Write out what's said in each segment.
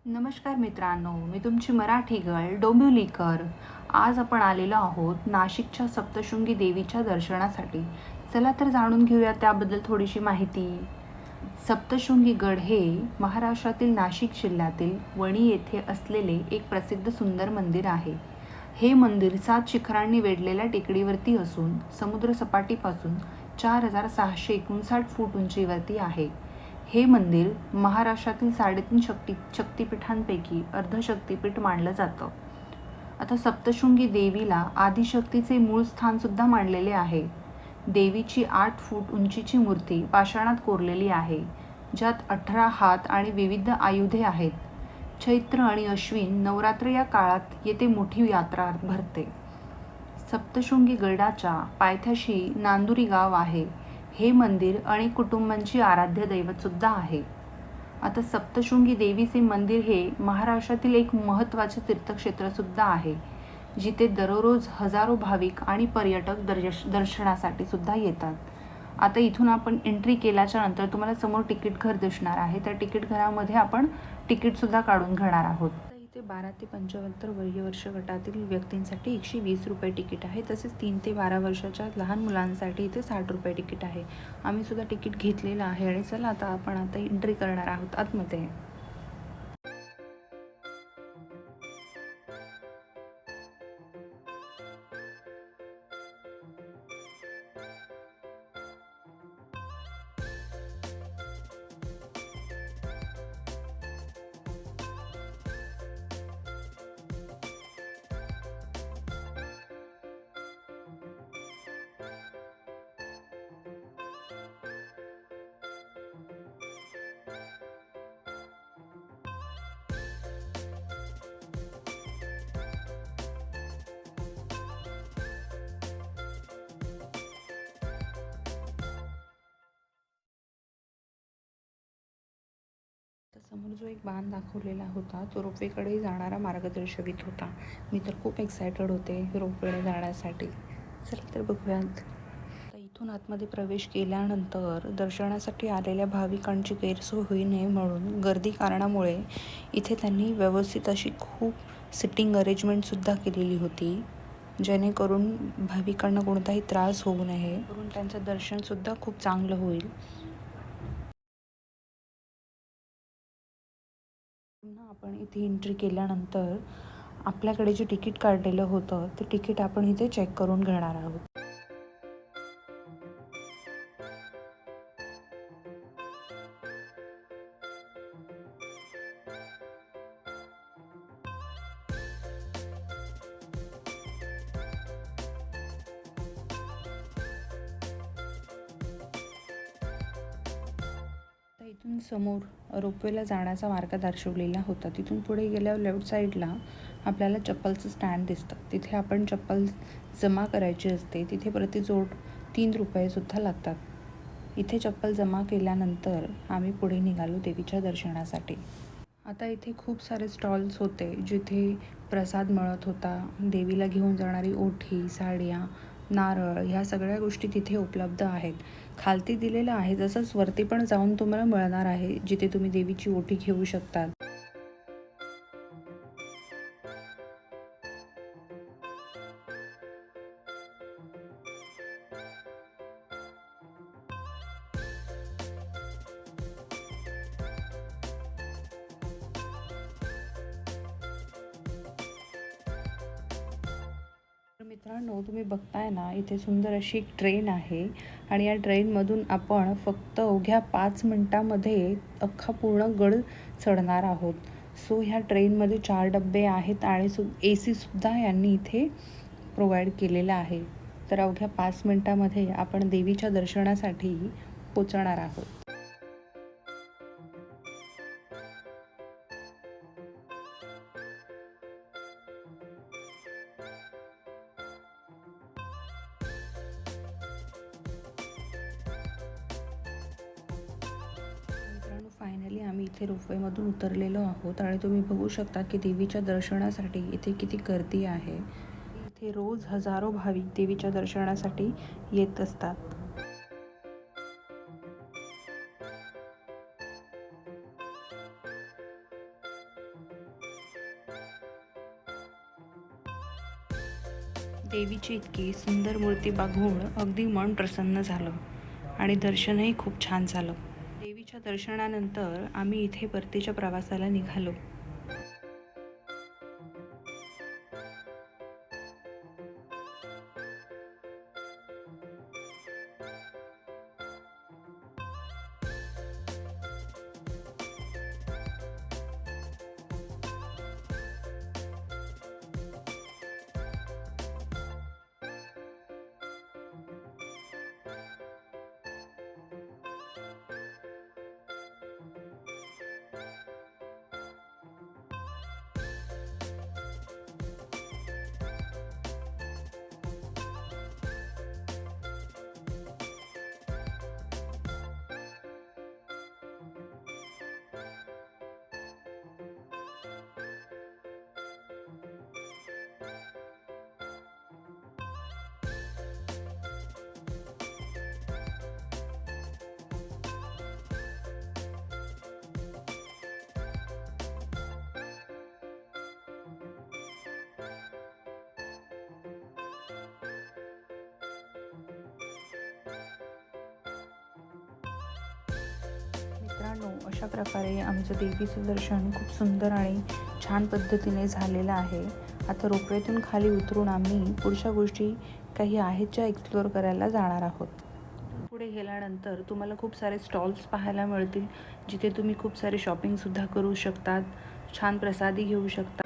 नमस्कार मित्रांनो, मी तुमची मराठी गर्ल डोंबिवलीकर. आज आपण आलेलो आहोत नाशिकच्या सप्तशृंगी देवीच्या दर्शनासाठी. चला तर जाणून घेऊया त्याबद्दल थोडीशी माहिती. सप्तशृंगी गड हे महाराष्ट्रातील नाशिक जिल्ह्यातील वणी येथे असलेले एक प्रसिद्ध सुंदर मंदिर आहे. हे मंदिर 7 शिखरांनी वेढलेल्या टेकडीवरती असून समुद्रसपाटीपासून 4,659 फूट उंचीवरती आहे. हे मंदिर महाराष्ट्रातील 3.5 शक्तिपीठांपैकी अर्धशक्तिपीठ मानलं जातं. आता सप्तशृंगी देवीला आदिशक्तीचे मूळ स्थान सुद्धा मानलेले आहे. देवीची 8 फूट उंचीची मूर्ती पाषाणात कोरलेली आहे, ज्यात 18 हात आणि विविध आयुधे आहेत. चैत्र आणि अश्विन नवरात्र या काळात येथे मोठी यात्रा भरते. सप्तशृंगी गडाच्या पायथ्याशी नांदुरी गाव आहे. हे मंदिर अनेक कुटुंबांची आराध्य दैवत सुद्धा आहे. आता सप्तशृंगी देवीचे मंदिर हे महाराष्ट्रातील एक महत्त्वाचे तीर्थक्षेत्र सुद्धा आहे, जिथे दररोज हजारो भाविक आणि पर्यटक दर्शनासाठी सुद्धा येतात. आता इथून आपण एंट्री केल्याच्या नंतर तुम्हाला समोर तिकीट घर दिसणार आहे. त्या तिकीट घरामध्ये आपण तिकीटसुद्धा काढून घेणार आहोत. इथे 12 ते 75 वर्ष गटातील व्यक्तींसाठी 120 रुपये तिकीट आहे. तसेच 3 ते 12 वर्षाच्या लहान मुलांसाठी इथे 60 रुपये तिकीट आहे. आम्ही सुद्धा तिकीट घेतलेलं आहे आणि चला आता आपण एंट्री करणार आहोत आतमध्ये. समोर जो एक बाण दाखवलेला होता तो रोपवेकडे जाणारा मार्ग दर्शवित होता. मी तर खूप एक्सायटेड होते रोपवेने जाण्यासाठी. चला तर बघूयात. इथून आतमध्ये प्रवेश केल्यानंतर दर्शनासाठी आलेल्या भाविकांची गैरसोय होऊ नये म्हणून गर्दी कारणामुळे इथे त्यांनी व्यवस्थित अशी खूप सिटिंग अरेंजमेंटसुद्धा केलेली होती, जेणेकरून भाविकांना कोणताही त्रास होऊ नये, करून त्यांचं दर्शनसुद्धा खूप चांगलं होईल. पुन्हा आपण इथे एंट्री केल्यानंतर आपल्याकडे जे तिकीट काढलेलं होतं ते तिकीट आपण इथे चेक करून घेणार आहोत. इथून समोर रोपवेला जाण्याचा मार्ग दर्शवलेला होता. तिथून पुढे गेल्यावर लेफ्ट साईडला आपल्याला चप्पलचं स्टँड दिसतं. तिथे आपण चप्पल जमा करायची असते. तिथे प्रतिजोड 3 रुपयेसुद्धा लागतात. इथे चप्पल जमा केल्यानंतर आम्ही पुढे निघालो देवीच्या दर्शनासाठी. आता इथे खूप सारे स्टॉल्स होते, जिथे प्रसाद मिळत होता. देवीला घेऊन जाणारी ओठी, साड्या, नारळ ह्या सगळ्या गोष्टी तिथे उपलब्ध आहेत. खालती दिलेलं आहे, जसंच वरती पण जाऊन तुम्हाला मिळणार आहे, जिथे तुम्ही देवीची ओटी घेऊ शकतात. मित्रांनो, तुम्ही बघताय ना, इथे सुंदर अशी एक ट्रेन आहे आणि या ट्रेनमधून आपण फक्त अवघ्या 5 मिनिटामध्ये अख्खा पूर्ण गड चढणार आहोत. सो ह्या ट्रेनमध्ये 4 डबे आहेत आणि AC सुद्धा यांनी इथे प्रोव्हाइड केलेला आहे. तर अवघ्या 5 मिनिटामध्ये आपण देवीच्या दर्शनासाठी पोचणार आहोत. फायनली आम्ही इथे रोपवेमधून उतरलेलो आहोत आणि तुम्ही बघू शकता की देवीच्या दर्शनासाठी इथे किती गर्दी आहे. इथे रोज हजारो भाविक देवीच्या दर्शनासाठी येत असतात. देवीची इतकी सुंदर मूर्ती बघून अगदी मन प्रसन्न झालं आणि दर्शनही खूप छान झालं. देवीच्या दर्शनानंतर आम्ही इथे परतीच्या प्रवासाला निघालो. मित्रांनो, अशा प्रकारे आमचं देवीचं दर्शन खूप सुंदर आणि छान पद्धतीने झालेलं आहे. आता रोपवेतून खाली उतरून आम्ही पुढच्या गोष्टी काही आहेत ज्या एक्सप्लोअर करायला जाणार आहोत. पुढे गेल्यानंतर तुम्हाला खूप सारे स्टॉल्स पाहायला मिळतील, जिथे तुम्ही खूप सारे शॉपिंगसुद्धा करू शकतात, छान प्रसादी घेऊ शकता.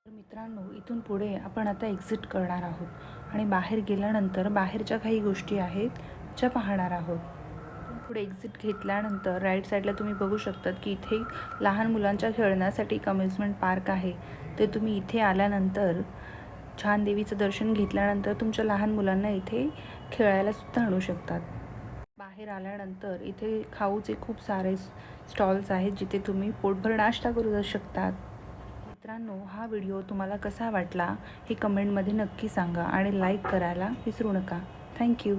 मित्रांनो, इथून पुढे आपण आता एक्झिट करणार आहोत आणि बाहेर गेल्यानंतर बाहेरच्या काही गोष्टी आहेत ज्या पाहणार आहोत. पुढे एक्झिट घेतल्यानंतर राईट साईडला तुम्ही बघू शकतात की इथे लहान मुलांच्या खेळण्यासाठी एक अम्युजमेंट पार्क आहे. ते तुम्ही इथे आल्यानंतर छान देवीचं दर्शन घेतल्यानंतर तुमच्या लहान मुलांना इथे खेळायला सुद्धा आणू शकतात. बाहेर आल्यानंतर इथे खाऊचे खूप सारे स्टॉल्स आहेत, जिथे तुम्ही पोटभर नाश्ता करू शकतात. मित्रांनो, हा व्हिडिओ तुम्हाला कसा वाटला हे कमेंटमध्ये नक्की सांगा आणि लाईक करायला विसरू नका. थँक्यू.